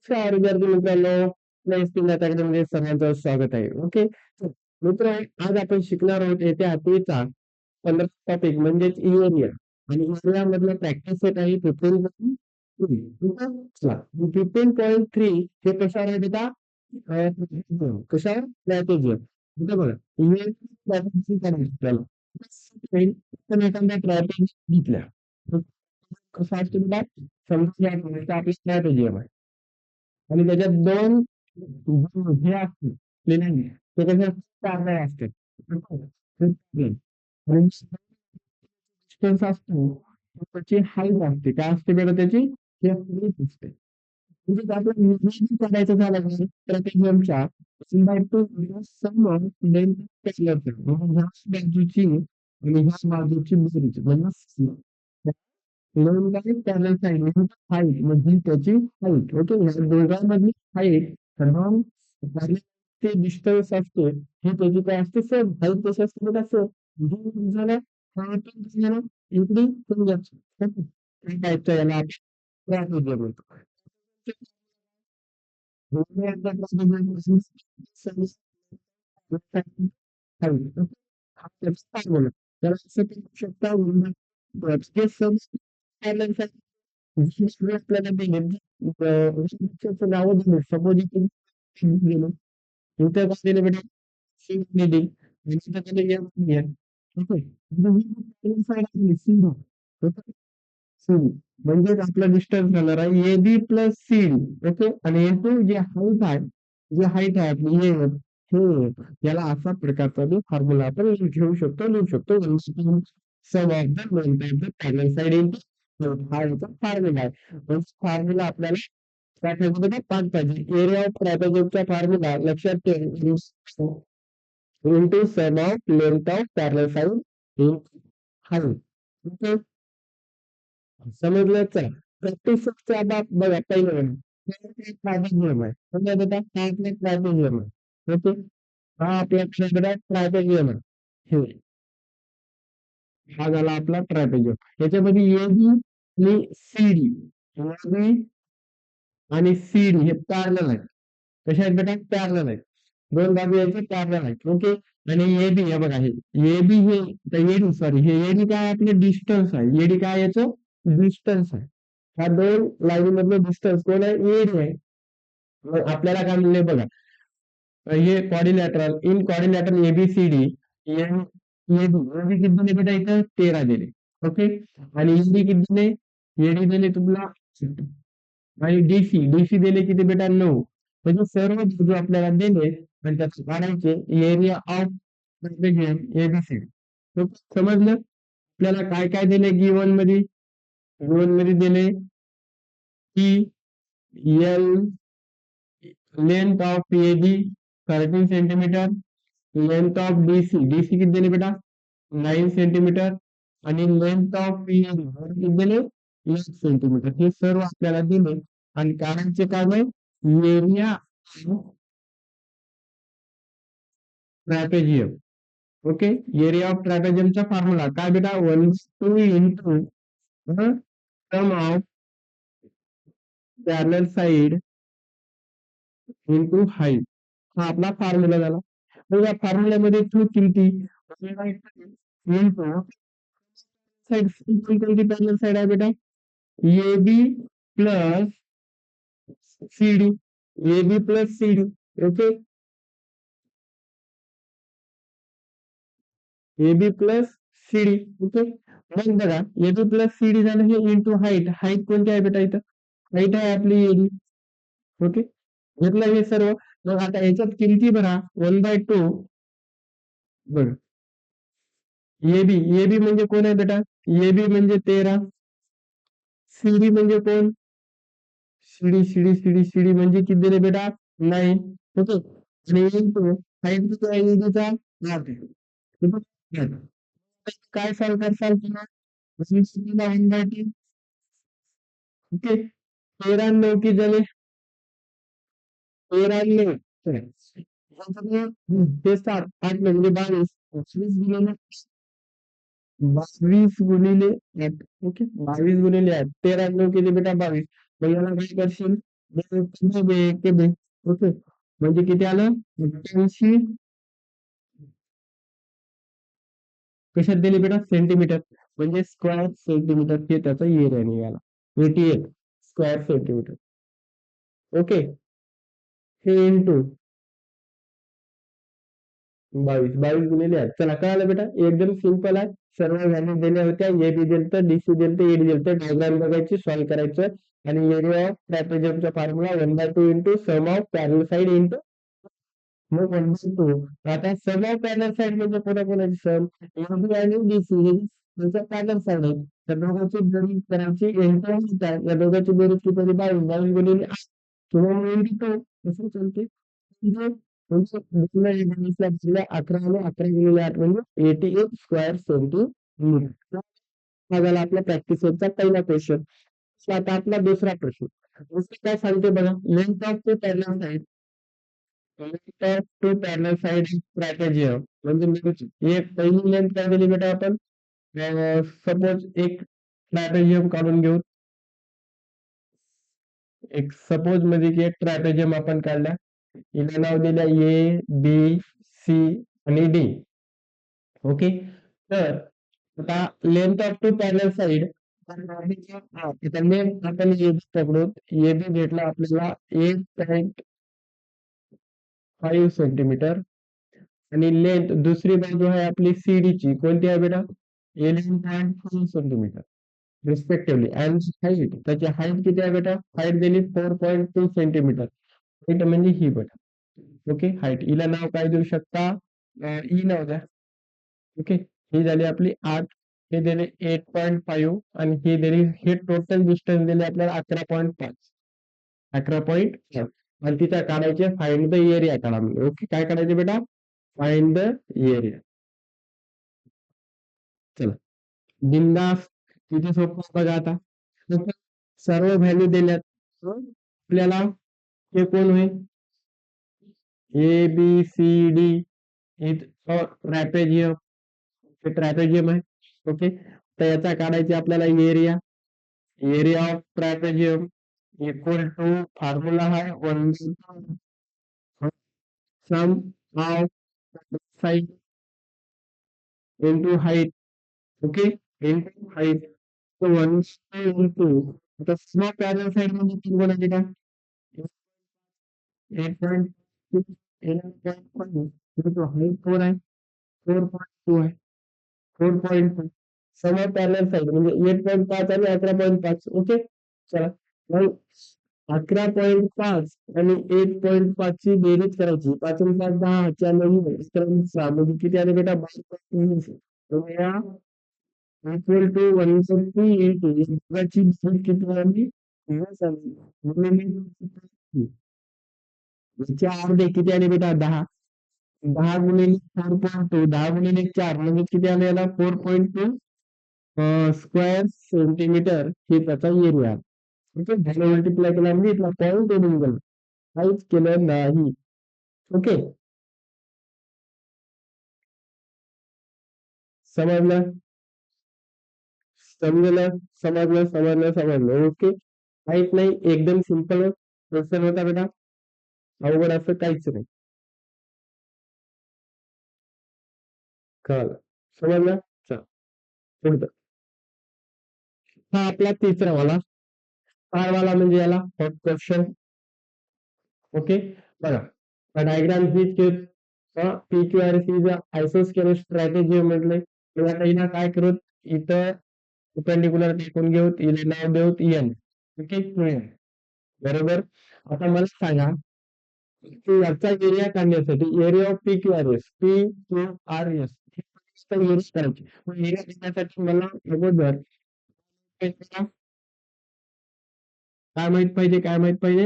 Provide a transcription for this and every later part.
नमस्कार विद्यार्थी मित्रांनो, प्लेस्किंग अकॅडमीमध्ये सर्वांचं स्वागत आहे. ओके, मित्र आज आपण शिकणार आहोत येत्या 8वीचा 15 टॉपिक म्हणजेच एरिया आणि एरिया मधला प्रॅक्टिस सेट आहे 15.3. चला 15.3 हे कशावर आहे बेटा? कशावर? ट्रॅपेझियम. इथं बघा, ट्रॅपेझियम करायचं आपल्याला. पण एखाद्या ट्रॅपेझियम घेतल्या. कसं असतं बेटा? समजा आपला ट्रॅपेझियम आहे आणि त्याच्यात दोन हे असतील प्लेन ते कसे पारदळ असतात. डिस्टन्स असतो त्याची हाईट असते. काय असते बेटा त्याची? हाईट असते. म्हणजे आपलं नियोजन करायचं झालं नाही ट्रॅपेझियमच्या बाय टू सम लेंथ ह्या बाजूची आणि ह्या बाजूची बेरीज म्हणजे म्हणून काय पॅरलल साइड हाईट म्हणजे त्याची हाईट. ओके, ह्या दोघांमधली हाईट समान ते डिस्टन्स असते हे त्याची काय असते सेम हाईट कशी असते बघा सेम झालं झालं इकडे टाईपचा याला आपण ट्रॅपेझियम म्हणतो. त्याला असं करू शकता जे पॅरलल आपल्याला नाव दिलं सपोज गेलो इथं काय दिलं बेटा दिली आणि इथं दिलं ठीक आहे. म्हणजेच आपला डिस्टन्स राहणार आहे A B plus C D. Okay, आणि इंटू जे हाईट आहे आपली हे याला असा प्रकारचा जो फॉर्म्युला आपण लिहू शकतो sum of the length of the parallel side into हा याचा फॉर्म्युला आहे. फॉर्म्युला आपल्याला ट्रॅपेझियममध्ये पाठ पाहिजे. एरिया ऑफ ट्रॅपेझियमचा फॉर्म्युला लक्षात ठेव into sum of length of parallel side in height. समजलं. चला प्रत्यक्षाचा बाब बघा पहिलं ट्रायपेझियम आहे. समजा बेटा हा आपला ट्रायपेझियम आहे. ओके, हा आपल्याकडे ट्रायपेझियम आहे. हे हा झाला आपला ट्रायपेझियम. याच्यामध्ये एबी आणि सीडी आणि सीडी हे पॅरलल आहेत. कशा आहेत बेटा? पॅरलल आहेत. दोन बाजू याचे पॅरलल आहेत. ओके, आणि एबी हे बघा हे एबी हे एडी सॉरी हे एडी काय आपले डिस्टन्स आहे. एडी काय याचं डिस्टन्स आहे. ह्या दोन लाईन मधलं डिस्टन्स कोण आहे? एडी आहे. मग आपल्याला काय म्हणले बघा हे quadrilateral in quadrilateral ABCD AB AB किती दिले बेटा इथं 13 दिले. ओके, आणि एडी किती दिले? एडी दिले तुम्हाला आणि डीसी दिले किती बेटा 9. म्हणजे सर्व बाजू आपल्याला दिले आणि त्यात काढायचे एरिया ऑफ एबीसी. समजलं. आपल्याला काय काय दिले गिवन मध्ये दिले की L length of AB 13 centimetre, length of DC किती दिले बेटा 9 सेंटीमीटर आणि लेंथ ऑफ पीएबी किती दिले 8 सेंटीमीटर. हे सर्व आपल्याला दिले आणि काढायचे काम आहे area trapezium. Okay, area of ट्रॅपेझियमचा फॉर्म्युला काय बेटा 1/2 into sum of parallel side into height. हा आपला फॉर्म्युला झाला. मग या फॉर्म्युल्यामध्ये टू किमती इंटू साइड कोणती पॅरलल साइड आहे बेटा AB plus CD. AB plus CD. Okay, AB plus CD. Okay, मग बघा एबी प्लस सीडी झालं हे इंटू हाईट. हाईट कोणती आहे बेटा इथं? हाईट आहे आपली एबी. ओके, घेतलं हे सर्व. मग आता याच्यात किमती भरा 1/2 बघा एबी. एबी म्हणजे कोण आहे बेटा? एबी म्हणजे 13. सीडी म्हणजे कोण? सीडी म्हणजे किती दिले बेटा 9. ओके, आणि इंटू हाईट किती आहे एबीचा 8. काय सॉल्व करसाल पुन्हा 1/2. ओके, 13 9 किती झाले 13 ते 7 8 म्हणजे 22. 22 गुणिले 8. ओके, 22 गुणिले 8 13 9 किती बेटा 22. मग याला काय करशील ओके, म्हणजे किती आलं 88 कशात दिली बेटा सेंटीमीटर, म्हणजे स्क्वेअर सेंटीमीटर हे त्याचा एरिया निघाला 88 स्क्वेअर सेंटीमीटर. ओके, हे इंटू 22 गुणिले 8. चला कळालं बेटा, एकदम सिंपल आहे. सर्व व्हॅल्यू दिल्या होत्या, ए बी दिलतं, डीसी दिलतं, ईडी दिलतं. डायग्राम बघायची, सॉल्व्ह करायचं आणि एरिया ऑफ ट्रॅपेझियमचा formula 1/2 into sum of parallel side into मग 1/2. आता सम ऑफ पॅरल साइड म्हणजे कोणाकोणाची सम, एबी आणि डीसी हे त्यांचा पॅरल साइड आहे. त्या दोघांची बेरीज करायची, इंटू या दोघांची बेरीज किती झाली 22 गुणिले 8 किंवा मग इंटू 2 कसं चालते. म्हणजे दिल्या 11 आणि 11 गुणिले 8 म्हणजे 88 स्क्वेअर सेंटीमीटर. हा झाला आपला प्रॅक्टिस वरचा पहिला क्वेश्चन. आता आपला दुसरा प्रश्न. दुसरं काय सांगते बघा, length of two parallel side, length of two parallel side trapezium म्हणजे एक पहिली लेंथ काय दिली बेटा आपण, सपोज एक ट्रॅपेझियम काढून घेऊ. एक सपोज मध्ये की एक ट्रॅपेझियम आपण काढला, हिला नाव दिलं ए बी सी आणि डी. ओके, तर आता length of two parallel side इथं लेंथ आपण ए बी पकडू, ए बी भेटला आपल्याला 8.5 सेंटीमीटर आणि लेंथ दुसरी बाजू आहे आपली सीडी ची, कोणती आहे बेटा 11.5 सेंटीमीटर रिस्पेक्टिव्हली. अँड हाईट, त्याची हाईट किती आहे बेटा, हाईट दिली 4.2 सेंटीमीटर. हाईट म्हणजे ही बेटा. ओके, हाईट हिला नाव काय देऊ शकता, ई नाव द्या. ओके, ही झाली आपली 8, हे दिले 8.5 आणि हे दिली, हे टोटल डिस्टन्स दिले आपल्याला 11.5. 11.5 आणि तिचा काढायचे फाइंड द एरिया काढा म्हणजे. ओके, काय काढायचे बेटा, फाइंड द एरिया. चला बिंदास, किती सोपं बघा आता. सर्व व्हॅल्यू दिल्यात आपल्याला. हे कोण होईल, A B C D trapezium, हे ट्रॅपेझियम आहे. ओके, तर याचा काढायचे आपल्याला area. Area of trapezium equal to formula आहे 1/2 sum of side into height. Okay, into height. तो 1/2 आता स्मॉल पॅरल साइड म्हणजे किती बोलायचे का, 8.6 11.5 तो हाईट 4 आहे, 4.2 आहे, 4.2 सम पॅरलल साइड म्हणजे 8.5 आणि 11.5. ओके, चला मग 11.5 आणि 8.5 ची बेरीज करायची. 5 आणि 5 10, 9 6 म्हणजे किती आले बेटा 22. इक्वल टू 150 इंटू दोघांची बेरीज किती आली 20 आली गुणिले अर्धे किती आले बेटा 10. 10 गुणिले 4.2, 10 गुणिले 4 म्हणजे किती आले याला 4.2 स्क्वेअर सेंटीमीटर हे त्याचा एरिया. ओके, झालं मल्टिप्लाय केला म्हणजे इथला पॉईंट ओढून गेला, काहीच केलं नाही. ओके, समजलं समजलं समजलं समजलं समजलं. ओके, काहीच नाही, एकदम सिंपल क्वेश्चन होता बेटा, अवघड असं काहीच नाही. कळलं, समजलं. चल पुढचं, हा आपला तिसरा वाला, चार वाला म्हणजे याला हॉट क्वेश्चन. ओके, बघा डायग्राम हीच P Q R C isosceles strategy म्हटलंय. तेव्हा पहिला काय करू, इथं परपेंडिक्युलर टिकून घेऊ, इथे नाव देऊ एन. ओके, बरोबर. आता मला सांगा की याचा एरिया काढण्यासाठी, area of P Q R S, P Q R S use करायची. एरिया देण्यासाठी मला अगोदर काय माहित पाहिजे, काय माहित पाहिजे,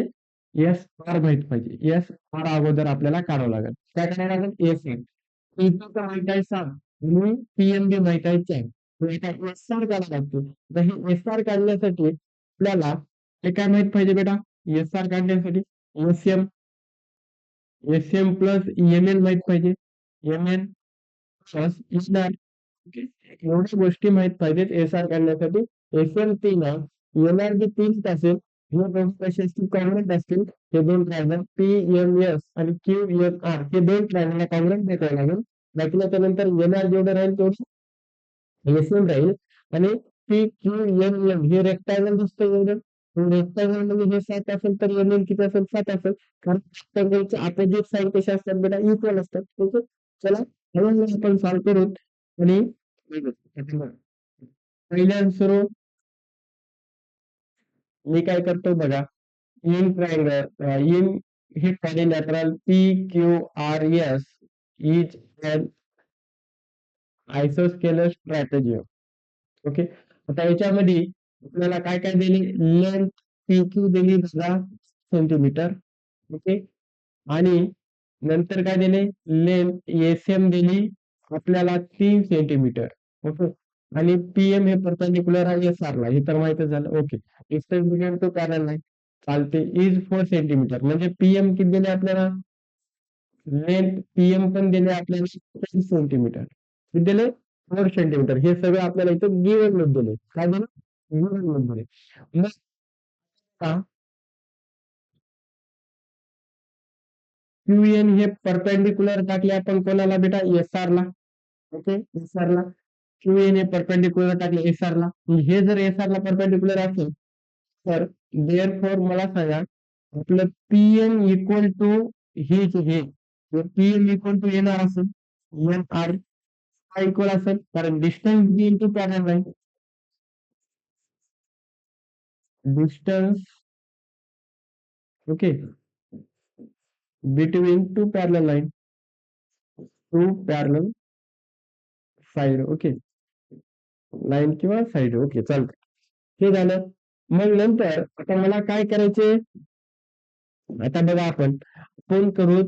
एस आर माहित पाहिजे. एस आर अगोदर आपल्याला काढावं लागेल. काय करायला लागेल, एस आर. पीपी तर माहित आहे 7 म्हणून पीएमबी माहित आहे 4. एस आर काढायला लागतो. तर हे एस आर काढण्यासाठी आपल्याला हे काय माहित पाहिजे बेटा, एस आर काढण्यासाठी S M, S M plus M N माहित पाहिजे, M N plus N R. एवढ्या गोष्टी माहित पाहिजेत एस आर काढण्यासाठी. एस एम 3 आहे, एन आर बी 3 असेल, हे दोन कसे असतील कॉंग्रुएंट असतील. हे दोन ट्रायंगल PMS आणि QMR हे दोन ट्रायंगलला कॉंग्रुएंट दाखवायला लागेल. दाखवल्याच्या नंतर NR जेवढं राहील तेवढं SN राहील आणि PQMM हे रेक्टँगल दिसतं एवढं. रेक्टँगल मध्ये हे 7 असेल तर NN किती असेल 7 असेल. कारण रेक्टँगलचे अपोजिट साईड कसे असतात बेटा इक्वल असतात. ओके चला हळूहळू आपण सॉल्व्ह करू आणि पहिल्या आन्सर मी काय करतो बघा. इन ट्रायंगल इन हे quadrilateral PQRS is an isosceles trapezium. Okay आता याच्यामध्ये आपल्याला काय काय दिले लेंथ PQ दिली 10 सेंटीमीटर. ओके आणि नंतर काय दिले लेंथ SM दिली आपल्याला 3 सेंटीमीटर. ओके आणि PM हे परपेंडिक्युलर आहे SR ला हे तर माहितच झालं. Okay distance between two parallel line चालते इज 4 सेंटीमीटर म्हणजे PM किती दिले आपल्याला लेंथ PM पण दिले आपल्याला 10 सेंटीमीटर किती दिले 4 सेंटीमीटर. हे सगळं आपल्याला इथं गिवन मध्ये दिले. काय दिलं गिवन मध्ये दिले. मग का QN हे परपेंडिक्युलर टाकले आपण कोणाला बेटा SR ला. ओके SR ला QN हे परपेंडिक्युलर टाकले SR ला. हे जर SR ला परपेंडिक्युलर असेल तर देअरफॉर मला सांगा आपलं PM इक्वल टू हे PM इक्वल टू येणार असेल NR हा इक्वल असेल कारण डिस्टन्स बी इंटू पॅरल line. Distance okay between two पॅरल लाईन टू पॅरल साइड. ओके लाईन किंवा साइड. ओके चालतं हे झालं. मग नंतर आता मला काय करायचे आता बघा आपण करू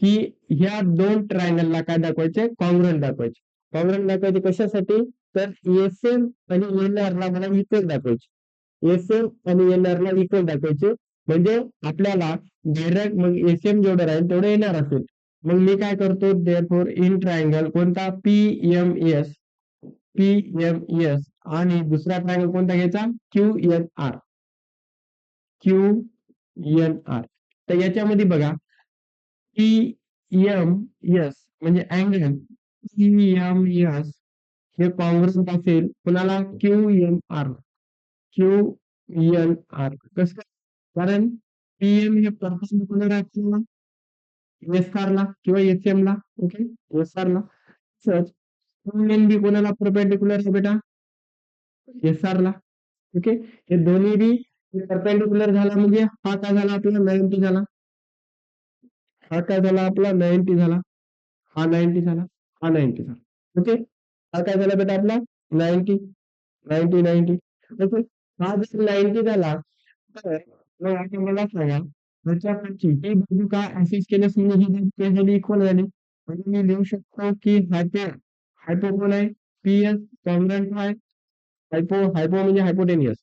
की ह्या दोन ट्रायंगलला काय दाखवायचे कॉंग्रुएंट दाखवायचे. कॉंग्रुएंट दाखवायचे कशासाठी तर SM आणि NR ला मला इक्वल दाखवायचे. SM आणि NR ला इक्वल दाखवायचे म्हणजे आपल्याला डायरेक्ट मग SM जेवढं राहील तेवढं येणार असेल. मग मी काय करतो देअरफॉर इन ट्रायंगल कोणता PMS आणि दुसरा ट्रायंगल कोणता घ्यायचा QNR. तर याच्यामध्ये बघा PMS म्हणजे अँगल PMS हे कॉंग्रुएंट असेल कुणाला QNR कसं कारण PM हे परपेंडिक्युलर आहे SR ला किंवा SM ला. ओके SR ला QN बी कोणाला परपेंडिक्युलर आहे बेटा SR ला. ओके हे दोन्ही बी परपेंडिक्युलर झाला म्हणजे हा काय झाला आपला 90 झाला. हा काय झाला आपला 90 झाला. हा 90 झाला. हा 90 झाला. ओके हा काय झाला बेटा आपला 90 90 90. ओके हा जर 90 झाला तर मग आता मला सांगा त्याच्याकडची ही बाजू काय असेच केल्यास म्हणजे ही बाजू झाली इक्वल झाली म्हणजे मी लिहू शकतो की हायपो कोण आहे PS कॉंग्रुएंट आहे हायपो म्हणजे हायपोटेनियस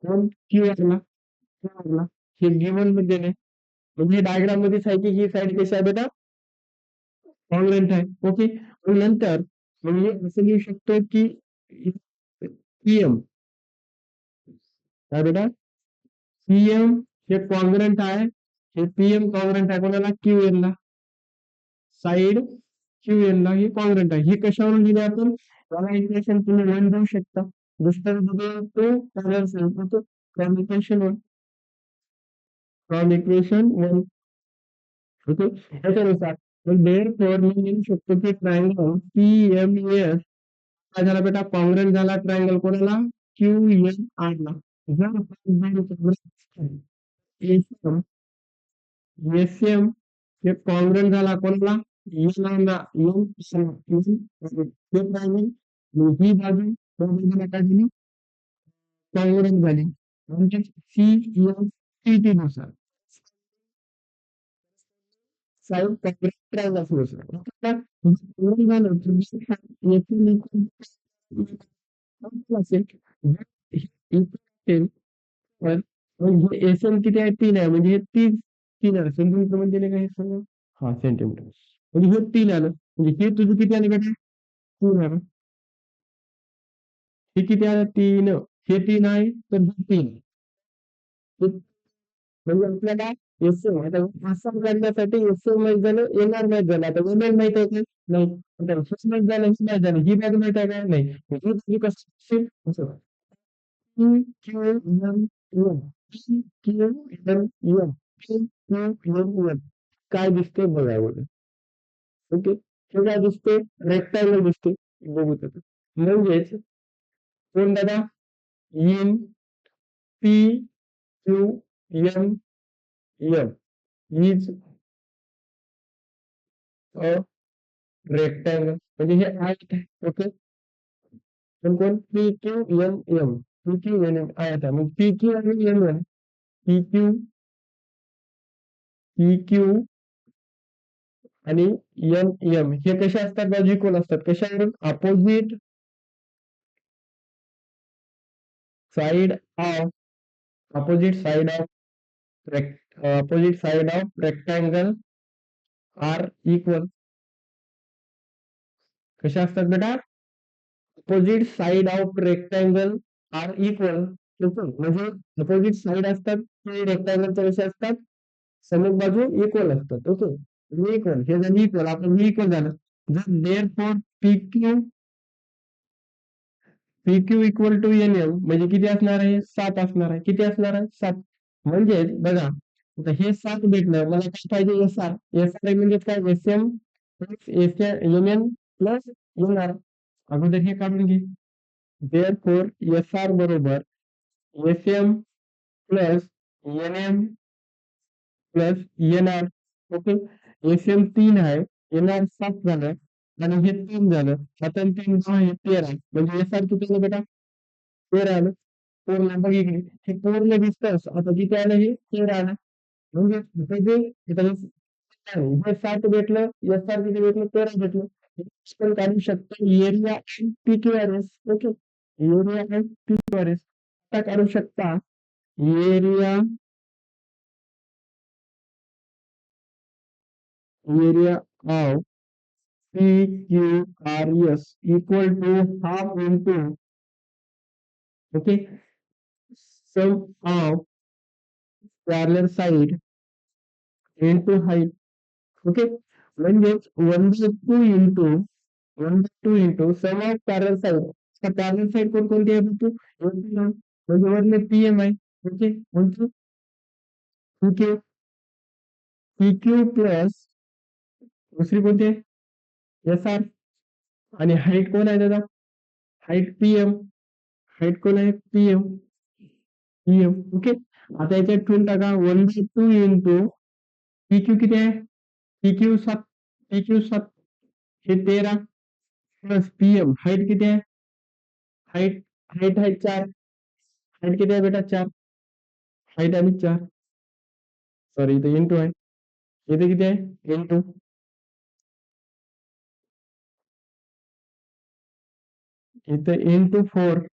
कोण क्यू ला हे गिवन मध्ये नाही म्हणजे डायग्राम मध्ये आहे की ही साईड कशी आहे बेटा कॉंग्रुएंट आहे. ओके नंतर म्हणजे असं लिहू शकतो की PM काय बेटा PM हे कॉंग्रुएंट आहे हे PM कॉंग्रुएंट आहे कोणाला QN ला साइड QN ला हे कॉंग्रुएंट आहे. हे कशावरून लिहिले आपण याला इक्वेशन तुम्ही 1 देऊ शकता. Distance to parallel side from equation 1 okay त्याच्यानुसार मग देअरफॉर मी लिहू शकतो की ट्रायंगल PMS काय झाला बेटा कॉंग्रुएंट झाला ट्रायंगल कोणाला QNR ला. जर SM हे कॉंग्रुएंट झाला कोणाला ही बाजू काय झाली कॉंग्रुएंट झाली म्हणजे CMTT नुसार साईड ट्रायंगल झालं असेल तर एसएम किती आहे 3 आहे म्हणजे हे 3 आलं सेंटीमीटर मध्ये दिले का हे सगळं हा सेंटीमीटर म्हणजे हे 3 आलं म्हणजे हे तुझं किती आलं बेटा 3 आलं. हे किती आलं 3 हे 3 आहे तर हे 3 म्हणजे आपल्याला एसएम आता आसाम काढण्यासाठी एसएम माहित झालं एनआर माहित झालं आता एनआर माहित आहे का नाही आता हेच माहित झालं हेच माहित झालं ही बॅग माहित आहे का नाही ही तुझी कसं असेल असं P Q M M P Q M M P Q M M काय दिसते बघा बघा ओके हे काय दिसते रेक्टांगल दिसते बघू त्याचं म्हणजेच कोण दादा in P Q M M is a rectangle म्हणजे हे आयत आहे ओके पण कोण P Q N M P Q N M आयत आहे मग पी क्यू आणि N M P Q P Q आणि एन एम हे कसे असतात बाजू इक्वल असतात कशावरून side of opposite side of opposite side of rectangle are equal कशा असतात बेटा opposite side of rectangle are equal म्हणजे अपोजिट साइड असतात ते रेक्टँगलच्या कशा असतात समीप बाजू इक्वल असतात ओके इक्वल हे झालं इक्वल आपण इक्वल झालं जर therefore P Q P Q equal to N M म्हणजे किती असणार आहे 7 असणार आहे किती असणार आहे 7 म्हणजेच बघा आता हे 7 भेटलं मला काय पाहिजे एस आर म्हणजे काय S M plus M N plus N R अगोदर हे काढून घे देअरफॉर एस आर बरोबर S M plus N M plus N R okay S M 3 आहे एन आर 7 झालं आणि हे 3 झालं 7 आणि 3 10 हे 13 म्हणजे एस आर किती आलं बेटा 13 आलं पूर्ण बघितली हे पूर्ण डिस्टन्स आता जिथे आलं हे 13 आलं म्हणजे इथे जे इथं हे 7 भेटलं एस आर किती भेटलं 13 भेटलं आपण काढू शकतो area P Q R S okay area P Q R S आता काढू शकता area area of PQRS equal to half into okay sum of parallel side into height okay म्हणजेच 1/2 into 1/2 into sum of parallel side तर parallel side कोणकोणती आहे बघू म्हणजे वरले PM आहे ओके म्हणजे PQ PQ प्लस दुसरी कोणती आहे SR आणि हाईट कोण आहे दादा हाईट PM हाईट कोण आहे PM PM ओके आता याच्यात ठेवून टाका 1/2 इंटू PQ किती आहे PQ7 हे 13 प्लस PM हाईट किती आहे हाईट हाईट आहे 4 हाईट किती आहे बेटा 4 हाईट आणि 4 सॉरी इथे इंटू आहे इथे किती आहे इंटू इथे इंटू 4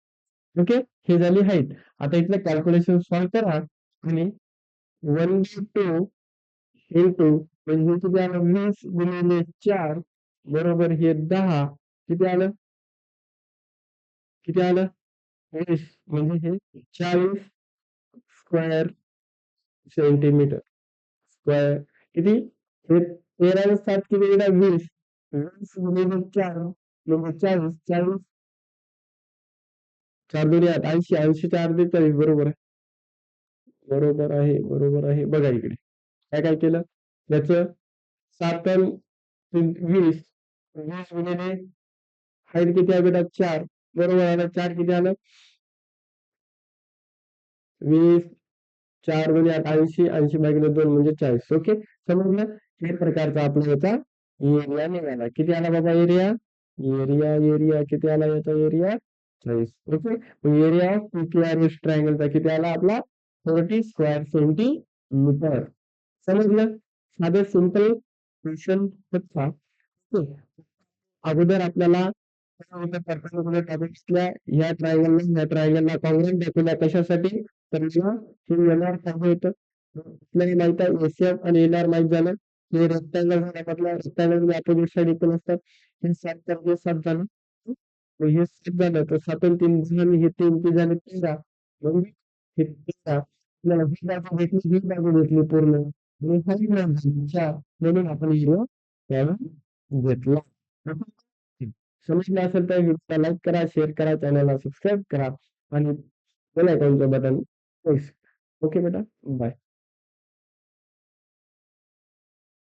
ओके हे झाली हाईट आता इथलं कॅल्क्युलेशन सॉल्व करा आणि 1/2 इंटू म्हणजे हे किती आलं 20 गुणिले 4 बरोबर हे 10 किती आलं 20 म्हणजे हे 40 स्क्वेअर सेंटीमीटर स्क्वेअर किती हे 13 आणि 7 किती बेटा 20 20 गुणिले 4 म्हणजे 40 40 4 दोन्ही 8 80 80 4 40 बरोबर आहे बरोबर आहे बघा इकडे काय केलं याचं 7 आणि 20 20 गुणिले हाईट किती आहे बेटा 4 बरोबर आलं 4 किती आलं 20 4 गुणिले 8 80 80 भागिले 2 म्हणजे 40 ओके समजलं हे प्रकारचा आपला याचा एरिया निघाला किती आला बाबा एरिया एरिया एरिया किती आला याचा area 40 okay area of PQRS ट्रायंगलचा किती आला आपला 40 स्क्वेअर सेंटीमीटर समजलं साधं सिंपल क्वेश्चन होता अगोदर आपल्याला पर्पंडिक्युलर टॉपिक्सला ह्या ट्रायंगलला कॉंग्रुएंट दाखवल्या कशासाठी तर हे येणार पाहिजे होतं आपल्याला माहित आहे एसएफ आणि एनआर माहित झालं हे रेक्टँगल झाला म्हटलं रेक्टँगल अपोजिट साइड इक्वल असतात हे 7 तर हे 7 झालं हे 7 झालं तर 7 आणि 3 झाले हे 3 झाले 13 म्हणजे हे 13 आपल्याला ही बाजू भेटली, ही बाजू भेटली पूर्ण आणि काही नाही झाली. अच्छा, म्हणून आपण हिरो त्यावेळी घेतला. आपण समजलं असेल तर व्हिडिओला लाईक करा, शेअर करा, चॅनलला सबस्क्राईब करा आणि बेल आयकॉनचं बटन प्रेस. ओके बेटा, बाय.